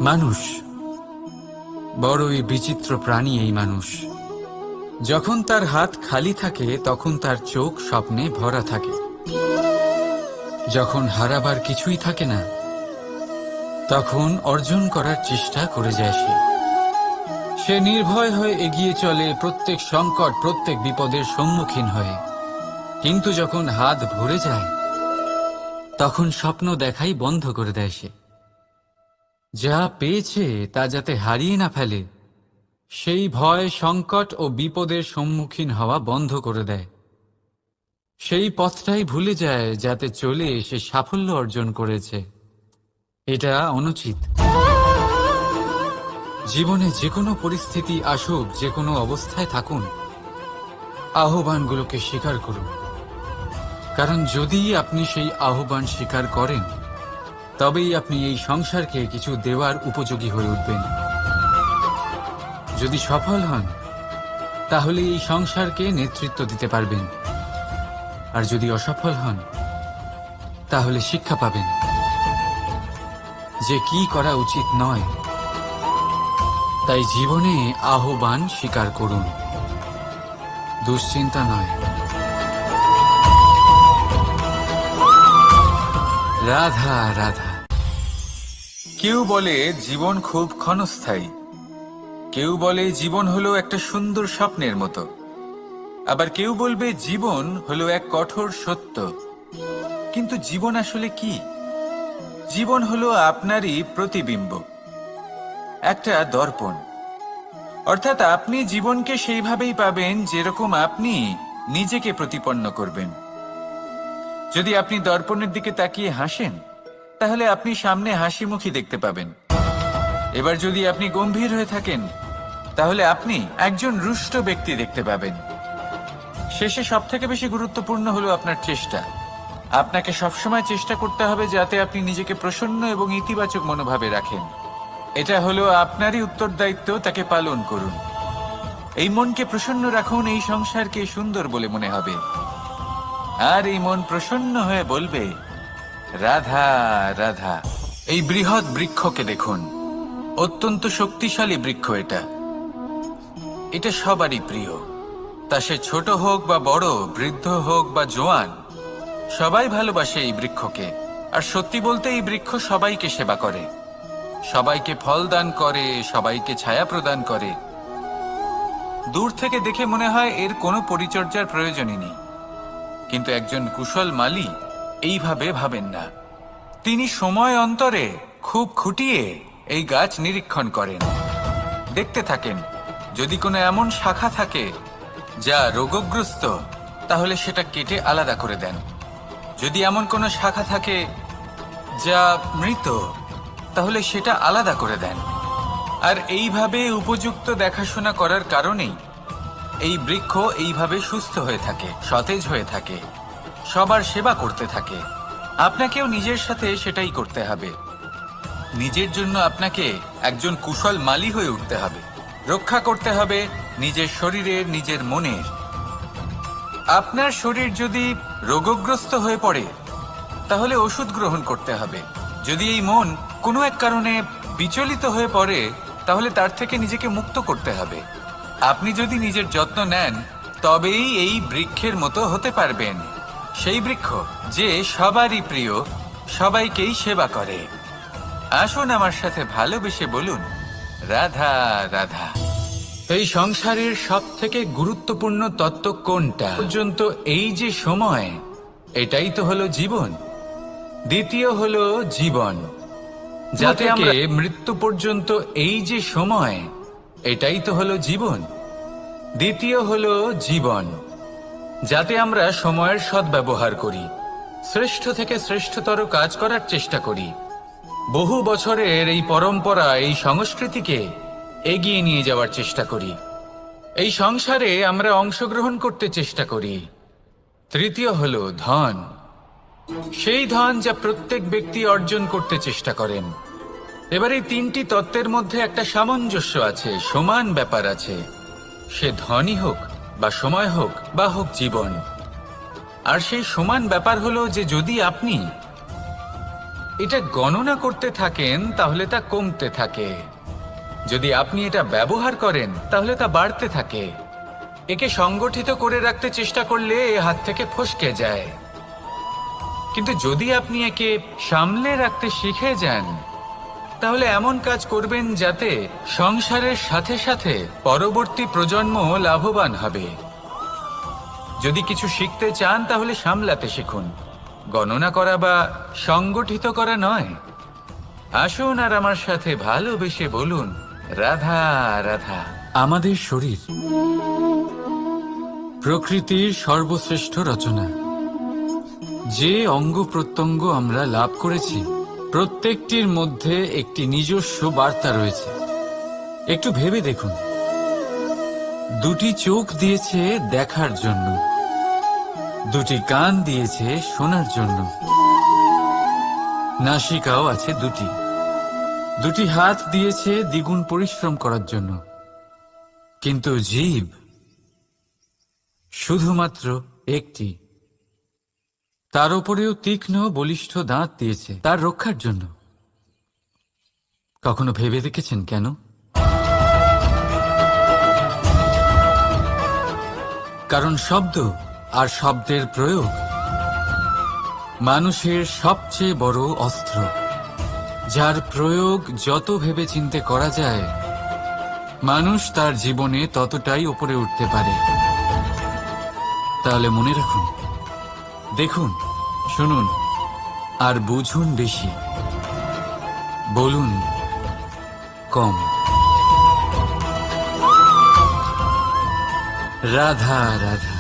মানুষ বড়ই বিচিত্র প্রাণী। এই মানুষ যখন তার হাত খালি থাকে তখন তার চোখ স্বপ্নে ভরা থাকে। যখন হারাবার কিছুই থাকে না তখন অর্জন করার চেষ্টা করে যায় সে নির্ভয় হয়ে এগিয়ে চলে প্রত্যেক সংকট, প্রত্যেক বিপদের সম্মুখীন হয়ে। কিন্তু যখন হাত ভরে যায় তখন স্বপ্ন দেখাই বন্ধ করে দেয় সে। যা পেয়েছে তা যাতে হারিয়ে না ফেলে সেই ভয়, সংকট ও বিপদের সম্মুখীন হওয়া বন্ধ করে দেয়। সেই পথটাই ভুলে যায় যাতে চলে সে সাফল্য অর্জন করেছে। এটা অনুচিত। জীবনে যে কোনো পরিস্থিতি আসুক, যে কোনো অবস্থায় থাকুন, আহ্বানগুলোকে স্বীকার করুন। কারণ যদি আপনি সেই আহ্বান স্বীকার করেন তবেই আপনি এই সংসারকে কিছু দেওয়ার উপযোগী হয়ে উঠবেন। যদি সফল হন তাহলে এই সংসারকে নেতৃত্ব দিতে পারবেন, আর যদি অসফল হন তাহলে শিক্ষা পাবেন যে কি করা উচিত নয়। তাই জীবনে আহ্বান স্বীকার করুন, দুশ্চিন্তা নয়। রাধা রাধা। কেউ বলে জীবন খুব ক্ষণস্থায়ী, কেউ বলে জীবন হলো একটা সুন্দর স্বপ্নের মতো, আবার কেউ বলবে জীবন হলো এক কঠোর সত্য। কিন্তু জীবন আসলে কি? জীবন হলো আপনারই প্রতিবিম্ব, একটা দর্পণ। অর্থাৎ আপনি জীবনকে সেইভাবেই পাবেন যেরকম আপনি নিজেকে প্রতিপন্ন করবেন। যদি আপনি দর্পণের দিকে তাকিয়ে হাসেন তাহলে আপনি সামনে হাসি মুখী দেখতে পাবেন। এবার যদি আপনি গম্ভীর হয়ে থাকেন তাহলে আপনি একজন রুষ্ট ব্যক্তি দেখতে পাবেন। শেষে সবথেকে বেশি গুরুত্বপূর্ণ হলো আপনার চেষ্টা। আপনাকে সবসময় চেষ্টা করতে হবে যাতে আপনি নিজেকে প্রসন্ন এবং ইতিবাচক মনোভাবে রাখেন। এটা হলো আপনারই উত্তরদায়িত্ব, তাকে পালন করুন। এই মনকে প্রসন্ন রাখুন, এই সংসারকে সুন্দর বলে মনে হবে। আর এই মন প্রসন্ন হয়ে বলবে রাধা রাধা। এই বৃহৎ বৃক্ষকে দেখুন, অত্যন্ত শক্তিশালী বৃক্ষ। এটা সবারই প্রিয়, তা সে ছোট হোক বা বড়, বৃদ্ধ হোক বা জোয়ান, সবাই ভালোবাসে এই বৃক্ষকে। আর সত্যি বলতে এই বৃক্ষ সবাইকে সেবা করে, সবাইকে ফল দান করে, সবাইকে ছায়া প্রদান করে। দূর থেকে দেখে মনে হয় এর কোনো পরিচর্যার প্রয়োজনই নেই, কিন্তু একজন কুশল মালী এইভাবে ভাবেন না। তিনি সময় অন্তরে খুব খুঁটিয়ে এই গাছ নিরীক্ষণ করেন, দেখতে থাকেন। যদি কোনো এমন শাখা থাকে যা রোগগ্রস্ত তাহলে সেটা কেটে আলাদা করে দেন। যদি এমন কোনো শাখা থাকে যা মৃত তাহলে সেটা আলাদা করে দেন। আর এইভাবে উপযুক্ত দেখাশোনা করার কারণেই এই বৃক্ষ এইভাবে সুস্থ হয়ে থাকে, সতেজ হয়ে থাকে, সবার সেবা করতে থাকে। আপনাকেও নিজের সাথে সেটাই করতে হবে। নিজের জন্য আপনাকে একজন কুশল মালী হয়ে উঠতে হবে, রক্ষা করতে হবে নিজের শরীরের, নিজের মনের। আপনার শরীর যদি রোগগ্রস্ত হয়ে পড়ে তাহলে ওষুধ গ্রহণ করতে হবে। যদি এই মন কোনো এক কারণে বিচলিত হয়ে পড়ে তাহলে তার থেকে নিজেকে মুক্ত করতে হবে। আপনি যদি নিজের যত্ন নেন তবেই এই বৃক্ষের মতো হতে পারবেন, সেই বৃক্ষ যে সবারই প্রিয়, সবাইকেই সেবা করে। আসুন আমার সাথে ভালোবেসে বলুন রাধা রাধা। এই সংসারের সব থেকে গুরুত্বপূর্ণ তত্ত্ব কোনটা? পর্যন্ত এই যে সময়, এটাই তো হলো জীবন। দ্বিতীয় হলো জীবন, যাতে আমরা মৃত্যু পর্যন্ত এই যে সময়, এটাই তো হলো জীবন। দ্বিতীয় হলো জীবন, যাতে আমরা সময়ের সদ্ব্যবহার করি, শ্রেষ্ঠ থেকে শ্রেষ্ঠতর কাজ করার চেষ্টা করি। বহু বছরের এই পরম্পরা, এই সংস্কৃতিকে এগিয়ে নিয়ে যাওয়ার চেষ্টা করি। এই সংসারে আমরা অংশগ্রহণ করতে চেষ্টা করি। তৃতীয় হলো ধন, সেই ধন যা প্রত্যেক ব্যক্তি অর্জন করতে চেষ্টা করেন। এবার এই তিনটি তত্ত্বের মধ্যে একটা সামঞ্জস্য আছে, সমান ব্যাপার আছে। সে ধনই হোক বা সময় হোক বা হোক জীবন। আর সেই সমান ব্যাপার হলো যে যদি আপনি এটা গণনা করতে থাকেন তাহলে তা কমতে থাকে, যদি আপনি এটা ব্যবহার করেন তাহলে তা বাড়তে থাকে। একে সংগঠিত করে রাখতে চেষ্টা করলে এ হাত থেকে ফসকে যায়, কিন্তু যদি আপনি একে সামলে রাখতে শিখে যান তাহলে এমন কাজ করবেন যাতে সংসারের সাথে সাথে পরবর্তী প্রজন্ম লাভবান হবে। যদি কিছু শিখতে চান তাহলে সামলাতে শিখুন, গণনা করা বা সংগঠিত করা নয়। আসুন আর আমার সাথে ভালোবেসে বলুন, রাধা রাধা। আমাদের শরীর প্রকৃতির সর্বশ্রেষ্ঠ রচনা। যে অঙ্গ প্রত্যঙ্গ আমরা লাভ করেছি প্রত্যেকটির মধ্যে একটি নিজস্ব বার্তা রয়েছে। একটু ভেবে দেখুন, দুটি চোখ দিয়েছে দেখার জন্য, দুটি কান দিয়েছে শোনার জন্য, নাসিকাও আছে দুটি, দুটি হাত দিয়েছে দ্বিগুণ পরিশ্রম করার জন্য, কিন্তু জিভ শুধুমাত্র একটি। তার উপরেও তীক্ষ্ণ বলিষ্ঠ দাঁত দিয়েছে তার রক্ষার জন্য। কখনো ভেবে দেখেছেন কেন? কারণ শব্দ আর শব্দের প্রয়োগ মানুষের সবচেয়ে বড় অস্ত্র, যার প্রয়োগ যত ভেবে চিন্তে করা যায় মানুষ তার জীবনে ততটাই উপরে উঠতে পারে। তাহলে মনে রাখুন, দেখুন, শুনুন আর বুঝুন বেশি, বলুন কম। রাধা রাধা।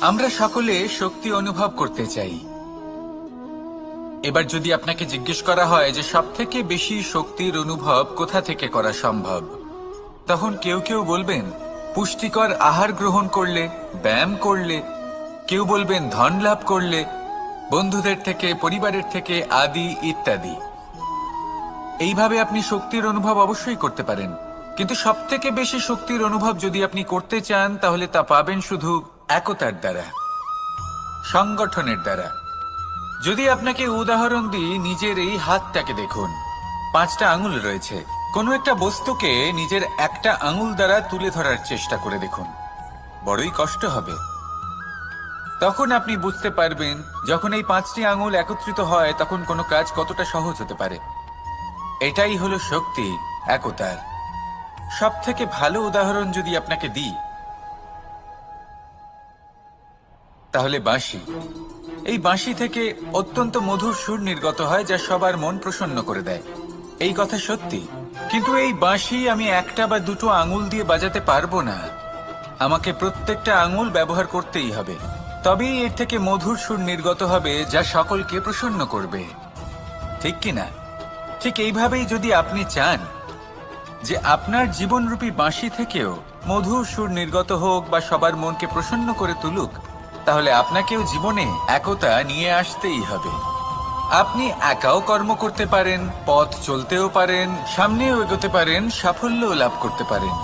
আমরা সকলে শক্তি অনুভব করতে চাই। এবার যদি আপনাকে জিজ্ঞেস করা হয় যে সবথেকে বেশি শক্তির অনুভব কোথা থেকে করা সম্ভব, তখন কেউ কেউ বলবেন পুষ্টিকর আহার গ্রহণ করলে, ব্যায়াম করলে, কেউ বলবেন ধন লাভ করলে, বন্ধুদের থেকে, পরিবারের থেকে, আদি ইত্যাদি। এইভাবে আপনি শক্তির অনুভব অবশ্যই করতে পারেন, কিন্তু সবথেকে বেশি শক্তির অনুভব যদি আপনি করতে চান তাহলে তা পাবেন শুধু একতার দ্বারা, সংগঠনের দ্বারা। যদি আপনাকে উদাহরণ দিই, নিজের এই হাতটাকে দেখুন, 5টা আঙুল রয়েছে। কোনো একটা বস্তুকে নিজের একটা আঙুল দ্বারা তুলে ধরার চেষ্টা করে দেখুন, বড়ই কষ্ট হবে। তখন আপনি বুঝতে পারবেন যখন এই 5টি আঙুল একত্রিত হয় তখন কোনো কাজ কতটা সহজ হতে পারে। এটাই হলো শক্তি, একতার। সব থেকে ভালো উদাহরণ যদি আপনাকে দিই তাহলে বাঁশি। এই বাঁশি থেকে অত্যন্ত মধুর সুর নির্গত হয় যা সবার মন প্রসন্ন করে দেয়। এই কথা সত্যি, কিন্তু এই বাঁশি আমি একটা বা দুটো আঙুল দিয়ে বাজাতে পারবো না। আমাকে প্রত্যেকটা আঙুল ব্যবহার করতেই হবে, তবেই এর থেকে মধুর সুর নির্গত হবে যা সকলকে প্রসন্ন করবে, ঠিক কিনা? ঠিক এইভাবেই যদি আপনি চান যে আপনার জীবনরূপী বাঁশি থেকেও মধুর সুর নির্গত হোক বা সবার মনকে প্রসন্ন করে তুলুক, তাহলে আপনাকেও জীবনে একতা নিয়ে আসতেই হবে। আপনি একাও কর্ম করতে পারেন, পথ চলতেও পারেন, সামনেও এগোতে পারেন, সাফল্যও লাভ করতে পারেন।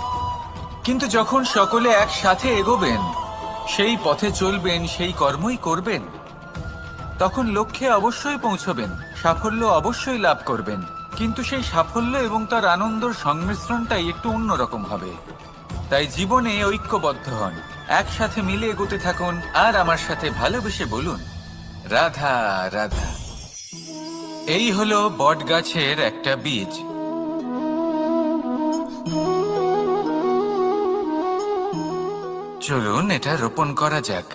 কিন্তু যখন সকলে একসাথে এগোবেন, সেই পথে চলবেন, সেই কর্মই করবেন, তখন লক্ষ্যে অবশ্যই পৌঁছবেন, সাফল্য অবশ্যই লাভ করবেন। কিন্তু সেই সাফল্য এবং তার আনন্দর সংমিশ্রণটাই একটু অন্যরকম হবে। তাই জীবনে ঐক্যবদ্ধ হন, একসাথে মিলে এগোতে থাকুন, আর আমার সাথে ভালোবেসে বলুন, রাধা রাধা। এই হলো বটগাছের একটা বীজ। চলুন এটা রোপণ করা যাক,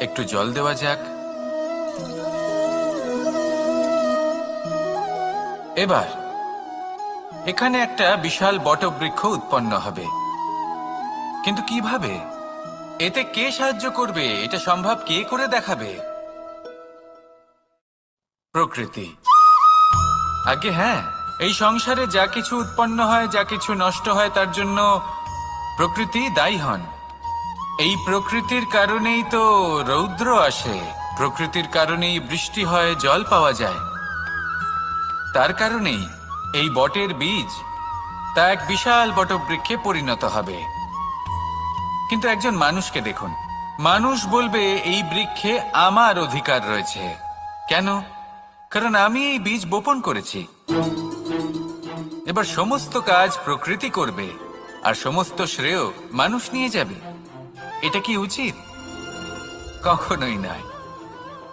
একটু জল দেওয়া যাক। এবার এখানে একটা বিশাল বটবৃক্ষ উৎপন্ন হবে, কিন্তু কিভাবে? এতে কে সাহায্য করবে? এটা সম্ভব কে করে দেখাবে? প্রকৃতি। আগে হ্যাঁ, এই সংসারে যা কিছু উৎপন্ন হয়, যা কিছু নষ্ট হয়, তার জন্য প্রকৃতি দায়ী হন। এই প্রকৃতির কারণেই তো রৌদ্র আসে, প্রকৃতির কারণেই বৃষ্টি হয়, জল পাওয়া যায়। তার কারণেই এই বটের বীজ তা এক বিশাল বটবৃক্ষে পরিণত হবে। কিন্তু একজন মানুষকে দেখুন, মানুষ বলবে এই বৃক্ষে আমার অধিকার রয়েছে। কেন? কারণ আমি এই বীজ বপন করেছি। এবার সমস্ত কাজ প্রকৃতি করবে আর সমস্ত শ্রেয় মানুষ নিয়ে যাবে। এটা কি উচিত? কখনোই নয়।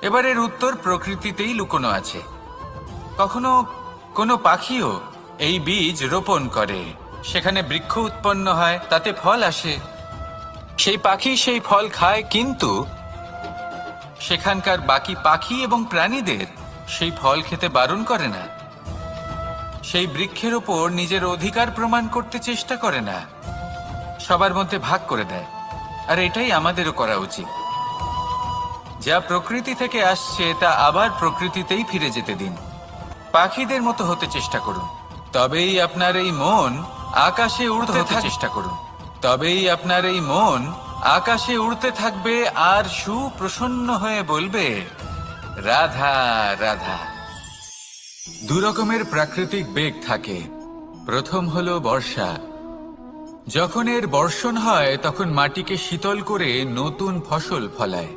এবার এর উত্তর প্রকৃতিতেই লুকোনো আছে। কখনো কোনো পাখিও এই বীজ রোপণ করে, সেখানে বৃক্ষ উৎপন্ন হয়, তাতে ফল আসে, সেই পাখি সেই ফল খায়, কিন্তু সেখানকার বাকি পাখি এবং প্রাণীদের সেই ফল খেতে বারণ করে না। সেই বৃক্ষের ওপর নিজের অধিকার প্রমাণ করতে চেষ্টা করে না, সবার মধ্যে ভাগ করে দেয়। আর এটাই আমাদেরও করা উচিত। যা প্রকৃতি থেকে আসছে তা আবার প্রকৃতিতেই ফিরে যেতে দিন। পাখিদের মতো হতে চেষ্টা করুন, তবেই আপনার এই মন আকাশে উড়তে চেষ্টা করুন, তবেই আপনার এই মন আকাশে উড়তে থাকবে আর সুপ্রসন্ন হয়ে বলবে, রাধা রাধা। দু রকমের প্রাকৃতিক বেগ থাকে। প্রথম হলো বর্ষা। যখন এর বর্ষণ হয় তখন মাটিকে শীতল করে নতুন ফসল ফলায়।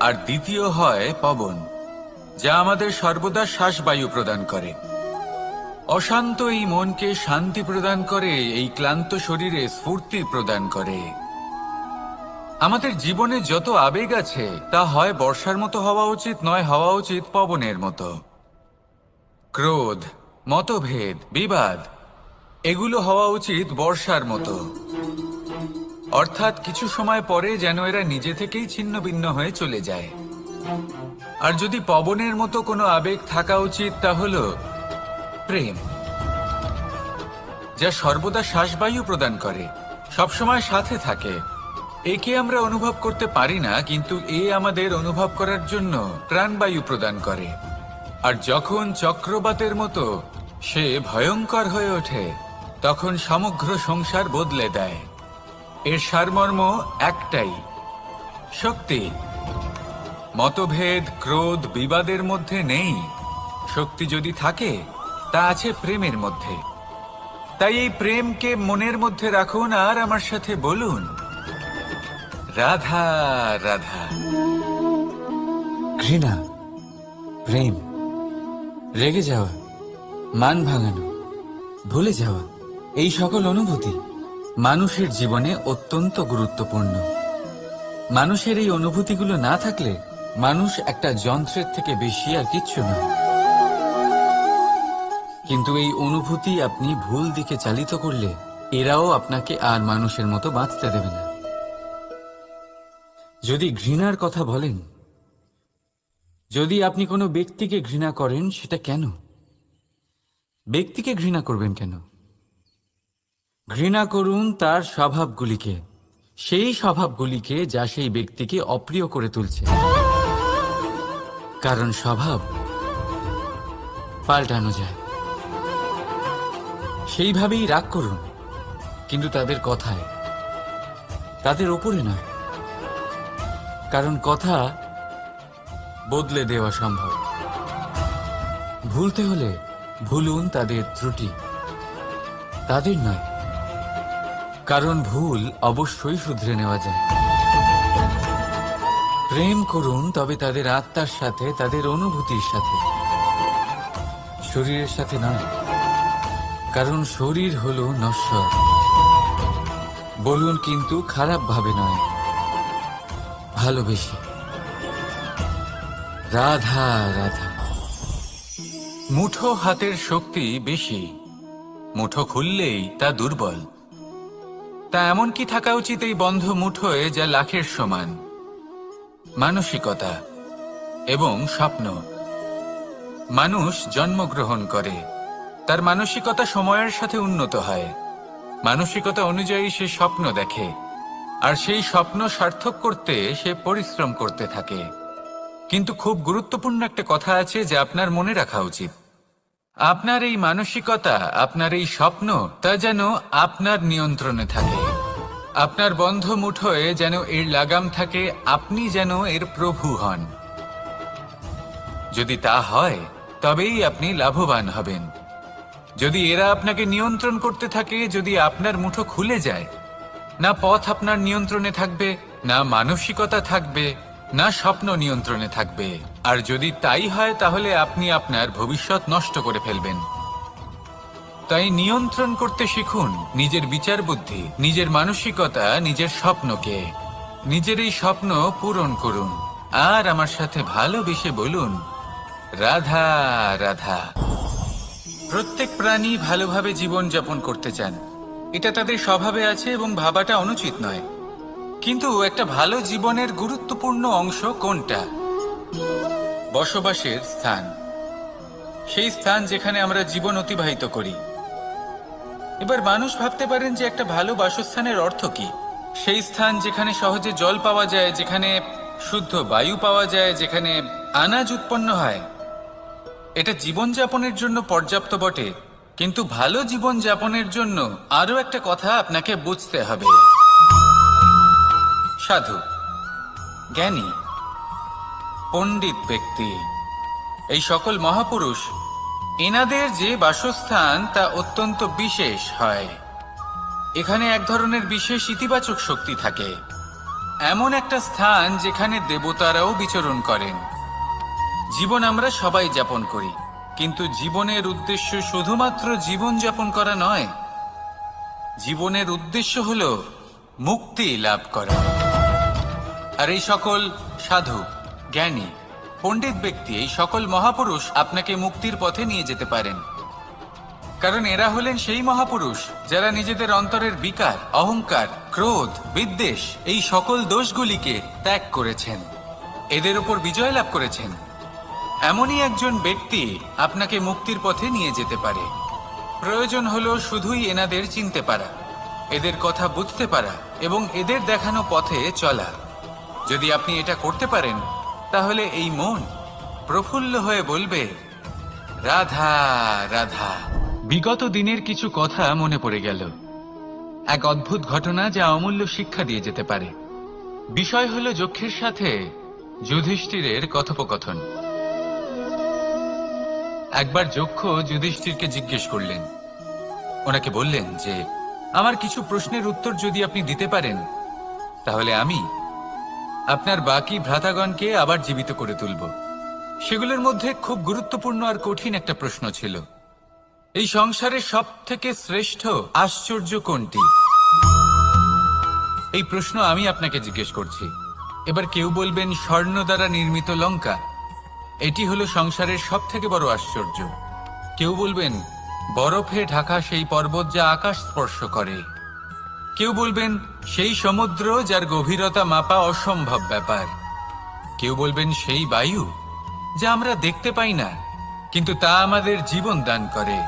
আর দ্বিতীয় হয় পবন, যা আমাদের সর্বদা শ্বাসবায়ু প্রদান করে। অশান্ত এই মনকে শান্তি প্রদান করে, এই ক্লান্ত শরীরে স্ফূর্তি প্রদান করে। আমাদের জীবনে যত আবেগ আছে তা হয় বর্ষার মতো হওয়া উচিত, নয় হওয়া উচিত পবনের মতো। ক্রোধ, মতভেদ, বিবাদ, এগুলো হওয়া উচিত বর্ষার মতো। অর্থাৎ কিছু সময় পরে যেন এরা নিজে থেকেই ছিন্ন ভিন্ন হয়ে চলে যায়। আর যদি পবনের মতো কোনো আবেগ থাকা উচিত তা হল প্রেম, যা সর্বদা শ্বাসবায়ু প্রদান করে, সবসময় সাথে থাকে। একে আমরা অনুভব করতে পারি না, কিন্তু এ আমাদের অনুভব করার জন্য প্রাণবায়ু প্রদান করে। আর যখন চক্রবাতের মতো সে ভয়ঙ্কর হয়ে ওঠে, তখন সমগ্র সংসার বদলে দেয়। এর সারমর্ম একটাই, শক্তি। মতভেদ, ক্রোধ, বিবাদের মধ্যে নেই। শক্তি যদি থাকে তা আছে প্রেমের মধ্যে। তাই এই প্রেমকে মনের মধ্যে রাখুন আর আমার সাথে বলুন, রাধা রাধা। ঘৃণা, প্রেম, রেগে যাওয়া, মান ভাঙানো, ভুলে যাওয়া, এই সকল অনুভূতি মানুষের জীবনে অত্যন্ত গুরুত্বপূর্ণ। মানুষের এই অনুভূতিগুলো না থাকলে মানুষ একটা যন্ত্রের থেকে বেশি আর কিচ্ছু না। কিন্তু এই অনুভূতি আপনি ভুল দিকে চালিত করলে এরাও আপনাকে আর মানুষের মতো বাঁচতে দেবে না। যদি ঘৃণার কথা বলেন, যদি আপনি কোনো ব্যক্তিকে ঘৃণা করেন, সেটা কেন? ব্যক্তিকে ঘৃণা করবেন কেন? ঘৃণা করুন তার স্বভাবগুলিকে, সেই স্বভাবগুলিকে যা সেই ব্যক্তিকে অপ্রিয় করে তুলছে। কারণ স্বভাব পাল্টানো যায়। সেইভাবেই রাগ করুন, কিন্তু তাদের কথায়, তাদের ওপরে নয়। কারণ কথা বদলে দেওয়া সম্ভব। ভুলতে হলে ভুলুন তাদের ত্রুটি, তাদের নয়। কারণ ভুল অবশ্যই শুধরে নেওয়া যায়। প্রেম করুন তবে তাদের আত্মার সাথে, তাদের অনুভূতির সাথে, শরীরের সাথে নয়। কারণ শরীর হলো নশ্বর। বলুন, কিন্তু খারাপ ভাবে নয়, ভালোবেসে। রাধা রাধা। মুঠো হাতের শক্তি বেশি, মুঠো খুললেই তা দুর্বল। তা এমন কি থাকা উচিত এই বন্ধ মুঠোয় যা লাখের সমান? মানসিকতা এবং স্বপ্ন। মানুষ জন্মগ্রহণ করে, তার মানসিকতা সময়ের সাথে উন্নত হয়। মানসিকতা অনুযায়ী সে স্বপ্ন দেখে, আর সেই স্বপ্ন সার্থক করতে সে পরিশ্রম করতে থাকে। কিন্তু খুব গুরুত্বপূর্ণ একটা কথা আছে যা আপনার মনে রাখা উচিত। আপনার এই মানসিকতা, আপনার এই স্বপ্ন, তা যেন আপনার নিয়ন্ত্রণে থাকে। আপনার বন্ধ মুঠোয় যেন এর লাগাম থাকে, আপনি যেন এর প্রভু হন। যদি তা হয় তবেই আপনি লাভবান হবেন। যদি এরা আপনাকে নিয়ন্ত্রণ করতে থাকে, যদি আপনার মুঠো খুলে যায়, না পথ আপনার নিয়ন্ত্রণে থাকবে, না মানসিকতা থাকবে, না স্বপ্ন নিয়ন্ত্রণে থাকবে। আর যদি তাই হয় তাহলে আপনি আপনার ভবিষ্যৎ নষ্ট করে ফেলবেন। তাই নিয়ন্ত্রণ করতে শিখুন নিজের বিচার বুদ্ধি, নিজের মানসিকতা, নিজের স্বপ্নকে। নিজের এই স্বপ্ন পূরণ করুন আর আমার সাথে ভালোবেসে বলুন, রাধা রাধা। প্রত্যেক প্রাণী ভালোভাবে জীবন যাপন করতে চান, এটা তাদের স্বভাবে আছে এবং ভাবাটা অনুচিত নয়। কিন্তু একটা ভালো জীবনের গুরুত্বপূর্ণ অংশ কোনটা? বসবাসের স্থান, সেই স্থান যেখানে আমরা জীবন অতিবাহিত করি। এবার মানুষ ভাবতে পারেন যে একটা ভালো বাসস্থানের অর্থ কি? সেই স্থান যেখানে সহজে জল পাওয়া যায়, যেখানে শুদ্ধ বায়ু পাওয়া যায়, যেখানে আনাজ উৎপন্ন হয়। এটা জীবনযাপনের জন্য পর্যাপ্ত বটে, কিন্তু ভালো জীবন যাপনের জন্য আরো একটা কথা আপনাকে বুঝতে হবে। সাধু, জ্ঞানী, পণ্ডিত ব্যক্তি, এই সকল মহাপুরুষ, এনাদের যে বাসস্থান তা অত্যন্ত বিশেষ হয়। এখানে এক ধরনের বিশেষ ইতিবাচক শক্তি থাকে, এমন একটা স্থান যেখানে দেবতারাও বিচরণ করেন। জীবন আমরা সবাই যাপন করি, কিন্তু জীবনের উদ্দেশ্য শুধুমাত্র জীবন যাপন করা নয়। জীবনের উদ্দেশ্য হল মুক্তি লাভ করা। আর এই সকল সাধু, জ্ঞানী, পণ্ডিত ব্যক্তি, এই সকল মহাপুরুষ আপনাকে মুক্তির পথে নিয়ে যেতে পারেন। কারণ এরা হলেন সেই মহাপুরুষ যারা নিজেদের অন্তরের বিকার, অহংকার, ক্রোধ, বিদ্বেষ, এই সকল দোষগুলিকে ত্যাগ করেছেন, এদের উপর বিজয় লাভ করেছেন। এমনই একজন ব্যক্তি আপনাকে মুক্তির পথে নিয়ে যেতে পারে। প্রয়োজন হলো শুধুই এনাদের চিনতে পারা, এদের কথা বুঝতে পারা এবং এদের দেখানো পথে চলা। যদি আপনি এটা করতে পারেন, তাহলে এই মন প্রফুল্ল হয়ে বলবে, রাধা রাধা। বিগত দিনের কিছু কথা মনে পড়ে গেল, এক অদ্ভুত ঘটনা যা অমূল্য শিক্ষা দিয়ে যেতে পারে। বিষয় হলো যক্ষের সাথে যুধিষ্ঠিরের কথোপকথন। একবার যক্ষ যুধিষ্ঠিরকে জিজ্ঞেস করলেন, ওনাকে বললেন যে আমার কিছু প্রশ্নের উত্তর যদি আপনি দিতে পারেন, তাহলে আমি আপনার বাকি ভ্রাতাগণকে আবার জীবিত করে তুলব। সেগুলোর মধ্যে খুব গুরুত্বপূর্ণ আর কঠিন একটা প্রশ্ন ছিল, এই সংসারের সব থেকে শ্রেষ্ঠ আশ্চর্য কোনটি? এই প্রশ্ন আমি আপনাকে জিজ্ঞেস করছি। এবার কেউ বলবেন স্বর্ণ দ্বারা নির্মিত লঙ্কা, এটি হলো সংসারের সব থেকে বড় আশ্চর্য। কেউ বলবেন বরফে ঢাকা সেই পর্বত যা আকাশ স্পর্শ করে। কেউ বলবেন সেই সমুদ্র যার গভীরতা মাপা অসম্ভব ব্যাপার। কেউ বলবেন সেই বায়ু যা আমরা দেখতে পাই না, কিন্তু তা আমাদের জীবন দান করে।